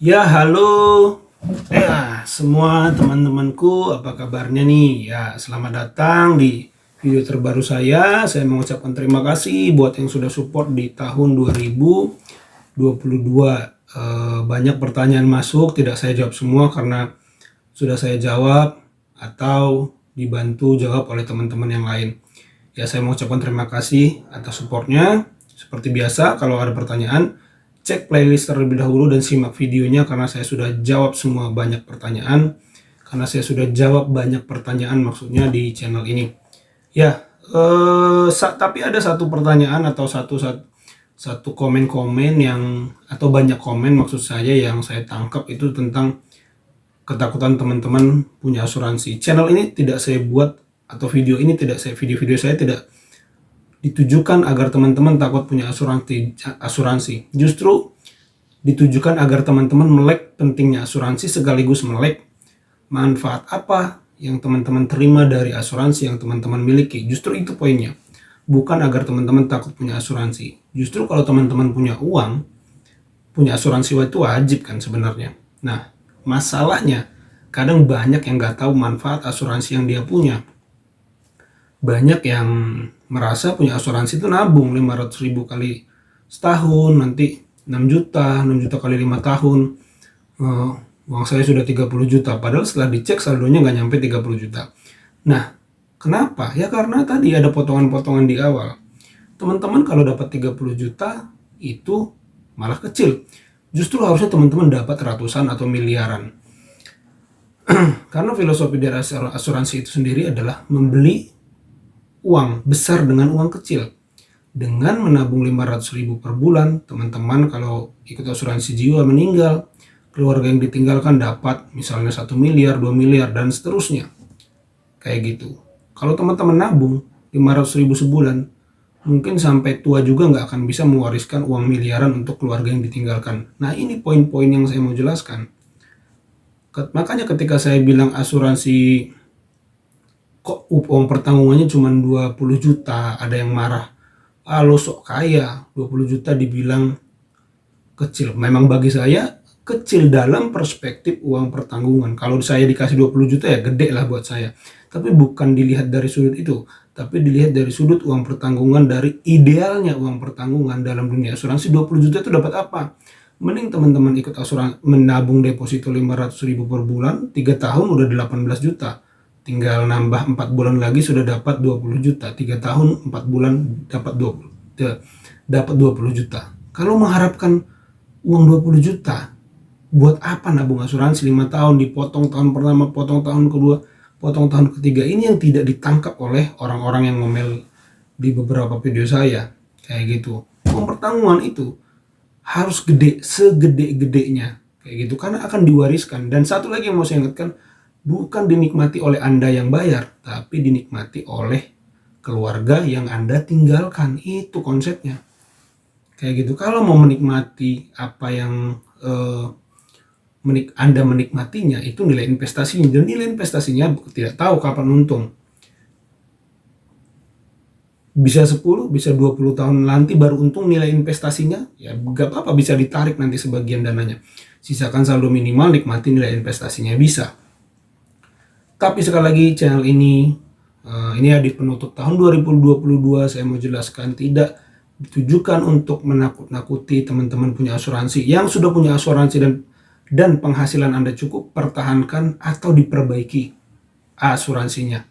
Ya, halo. Semua teman-temanku, apa kabarnya nih? Ya, selamat datang di video terbaru saya. Saya mengucapkan terima kasih buat yang sudah support di tahun 2022. Banyak pertanyaan masuk, tidak saya jawab semua karena sudah saya jawab atau dibantu jawab oleh teman-teman yang lain. Ya, saya mengucapkan terima kasih atas supportnya. Seperti biasa, kalau ada pertanyaan, cek playlist terlebih dahulu dan simak videonya karena saya sudah jawab semua banyak pertanyaan. Karena saya sudah jawab banyak pertanyaan maksudnya di channel ini. Ya, tapi ada satu pertanyaan atau satu komen-komen yang atau banyak komen maksud saya yang saya tangkap itu tentang ketakutan teman-teman punya asuransi. Channel ini tidak saya buat atau video-video saya tidak ditujukan agar teman-teman takut punya asuransi. Justru ditujukan agar teman-teman melek pentingnya asuransi sekaligus melek manfaat apa yang teman-teman terima dari asuransi yang teman-teman miliki. Justru itu poinnya. Bukan agar teman-teman takut punya asuransi. Justru kalau teman-teman punya uang, punya asuransi itu wajib kan sebenarnya. Nah, masalahnya kadang banyak yang nggak tahu manfaat asuransi yang dia punya. Banyak yang merasa punya asuransi itu nabung 500.000 kali setahun, nanti 6 juta kali 5 tahun, uang saya sudah 30 juta, padahal setelah dicek saldonya nggak nyampe 30 juta. Nah, kenapa? Ya karena tadi ada potongan-potongan di awal. Teman-teman kalau dapat 30 juta itu malah kecil. Justru harusnya teman-teman dapat ratusan atau miliaran. Karena filosofi dari asuransi itu sendiri adalah membeli uang besar dengan uang kecil. Dengan menabung 500.000 per bulan, teman-teman kalau ikut asuransi jiwa meninggal, keluarga yang ditinggalkan dapat misalnya 1 miliar, 2 miliar, dan seterusnya. Kayak gitu. Kalau teman-teman nabung 500.000 sebulan, mungkin sampai tua juga nggak akan bisa mewariskan uang miliaran untuk keluarga yang ditinggalkan. Nah, ini poin-poin yang saya mau jelaskan. Makanya ketika saya bilang asuransi kok uang pertanggungannya cuma 20 juta, ada yang marah. Lo sok kaya, 20 juta dibilang kecil. Memang bagi saya kecil dalam perspektif uang pertanggungan. Kalau saya dikasih 20 juta ya gede lah buat saya. Tapi bukan dilihat dari sudut itu, tapi dilihat dari sudut uang pertanggungan, dari idealnya uang pertanggungan dalam dunia asuransi. 20 juta itu dapat apa? Mending teman-teman ikut asuransi, menabung deposito 500.000 per bulan, 3 tahun udah 18 juta. Tinggal nambah 4 bulan lagi sudah dapat 20 juta. 3 tahun 4 bulan dapat 20 juta. Kalau mengharapkan uang 20 juta, buat apa nabung asuransi 5 tahun, dipotong tahun pertama, potong tahun kedua, potong tahun ketiga. Ini yang tidak ditangkap oleh orang-orang yang ngomel di beberapa video saya. Kayak gitu. Uang pertanggungan itu harus gede, segede-gedenya. Kayak gitu, karena akan diwariskan. Dan satu lagi yang mau saya ingatkan, bukan dinikmati oleh Anda yang bayar, tapi dinikmati oleh keluarga yang Anda tinggalkan. Itu konsepnya. Kayak gitu. Kalau mau menikmati apa yang Anda menikmatinya, itu nilai investasinya. Dan nilai investasinya tidak tahu kapan untung. Bisa 10, bisa 20 tahun nanti baru untung nilai investasinya. Ya gak apa-apa, bisa ditarik nanti sebagian dananya. Sisakan saldo minimal, nikmati nilai investasinya, bisa. Tapi sekali lagi channel ini ya di penutup tahun 2022 saya mau jelaskan tidak ditujukan untuk menakut-nakuti teman-teman punya asuransi. Yang sudah punya asuransi dan penghasilan Anda cukup, pertahankan atau diperbaiki asuransinya.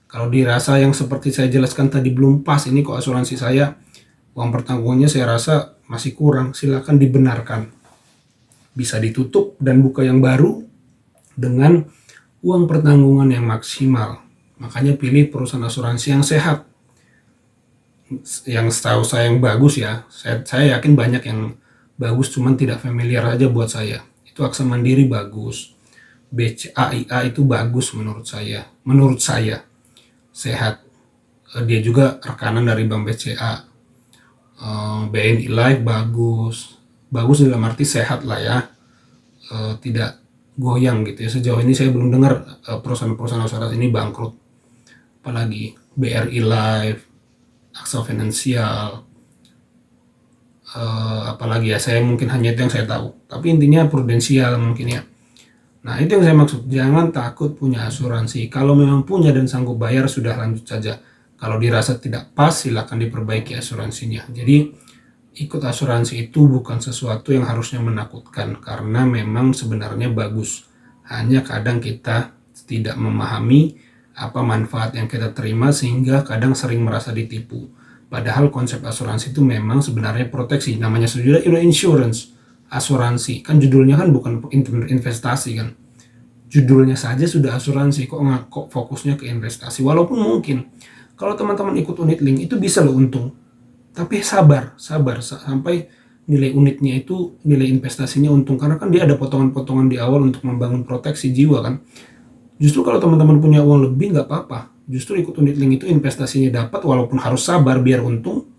Kalau dirasa yang seperti saya jelaskan tadi belum pas, ini kok asuransi saya uang pertanggungannya saya rasa masih kurang, silakan dibenarkan. Bisa ditutup dan buka yang baru dengan uang pertanggungan yang maksimal. Makanya pilih perusahaan asuransi yang sehat, yang setahu saya yang bagus ya. Saya yakin banyak yang bagus, cuman tidak familiar aja buat saya. Itu Aksa Mandiri bagus, BCA itu bagus menurut saya sehat. Dia juga rekanan dari Bank BCA. BNI Life bagus dalam arti sehat lah ya, tidak goyang gitu ya. Sejauh ini saya belum dengar perusahaan-perusahaan asuransi ini bangkrut. Apalagi BRI Life, Aksa Finansial, apalagi ya, saya mungkin hanya itu yang saya tahu. Tapi intinya prudensial mungkin ya. Nah, itu yang saya maksud. Jangan takut punya asuransi. Kalau memang punya dan sanggup bayar, sudah lanjut saja. Kalau dirasa tidak pas, silakan diperbaiki asuransinya. Jadi, ikut asuransi itu bukan sesuatu yang harusnya menakutkan, karena memang sebenarnya bagus. Hanya kadang kita tidak memahami apa manfaat yang kita terima, sehingga kadang sering merasa ditipu. Padahal konsep asuransi itu memang sebenarnya proteksi. Namanya sudah insurance, asuransi. Kan judulnya kan bukan investasi kan. Judulnya saja sudah asuransi, kok fokusnya ke investasi. Walaupun mungkin kalau teman-teman ikut unit link itu bisa loh untung. Tapi sabar sampai nilai unitnya itu, nilai investasinya untung, karena kan dia ada potongan-potongan di awal untuk membangun proteksi jiwa kan. Justru kalau teman-teman punya uang lebih nggak apa-apa. Justru ikut unit link itu investasinya dapat, walaupun harus sabar biar untung,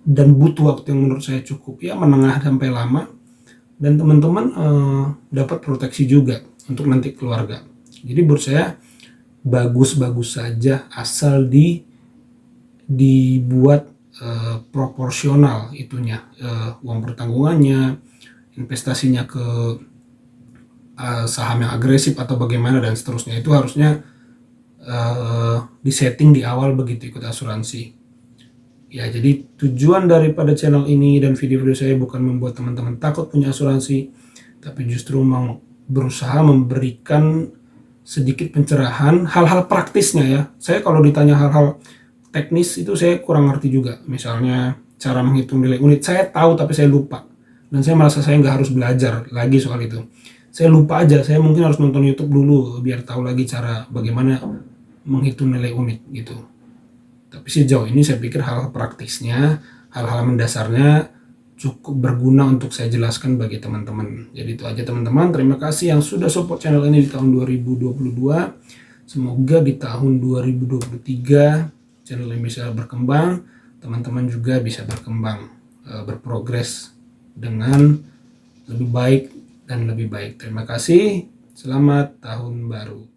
dan butuh waktu yang menurut saya cukup ya, menengah sampai lama, dan teman-teman dapat proteksi juga untuk nanti keluarga. Jadi menurut saya bagus-bagus saja, asal dibuat proporsional itunya, uang pertanggungannya, investasinya ke saham yang agresif atau bagaimana dan seterusnya, itu harusnya disetting di awal begitu ikut asuransi. Ya, jadi tujuan daripada channel ini dan video-video saya bukan membuat teman-teman takut punya asuransi, tapi justru mau berusaha memberikan sedikit pencerahan, hal-hal praktisnya ya. Saya kalau ditanya hal-hal teknis itu saya kurang ngerti juga. Misalnya cara menghitung nilai unit, saya tahu tapi saya lupa. Dan saya merasa saya nggak harus belajar lagi soal itu. Saya lupa aja, saya mungkin harus nonton YouTube dulu biar tahu lagi cara bagaimana menghitung nilai unit gitu. Tapi sejauh ini saya pikir hal-hal praktisnya, hal-hal mendasarnya cukup berguna untuk saya jelaskan bagi teman-teman. Jadi itu aja teman-teman, terima kasih yang sudah support channel ini di tahun 2022. Semoga di tahun 2023 channel ini bisa berkembang, teman-teman juga bisa berkembang, berprogres dengan lebih baik dan lebih baik. Terima kasih, selamat tahun baru.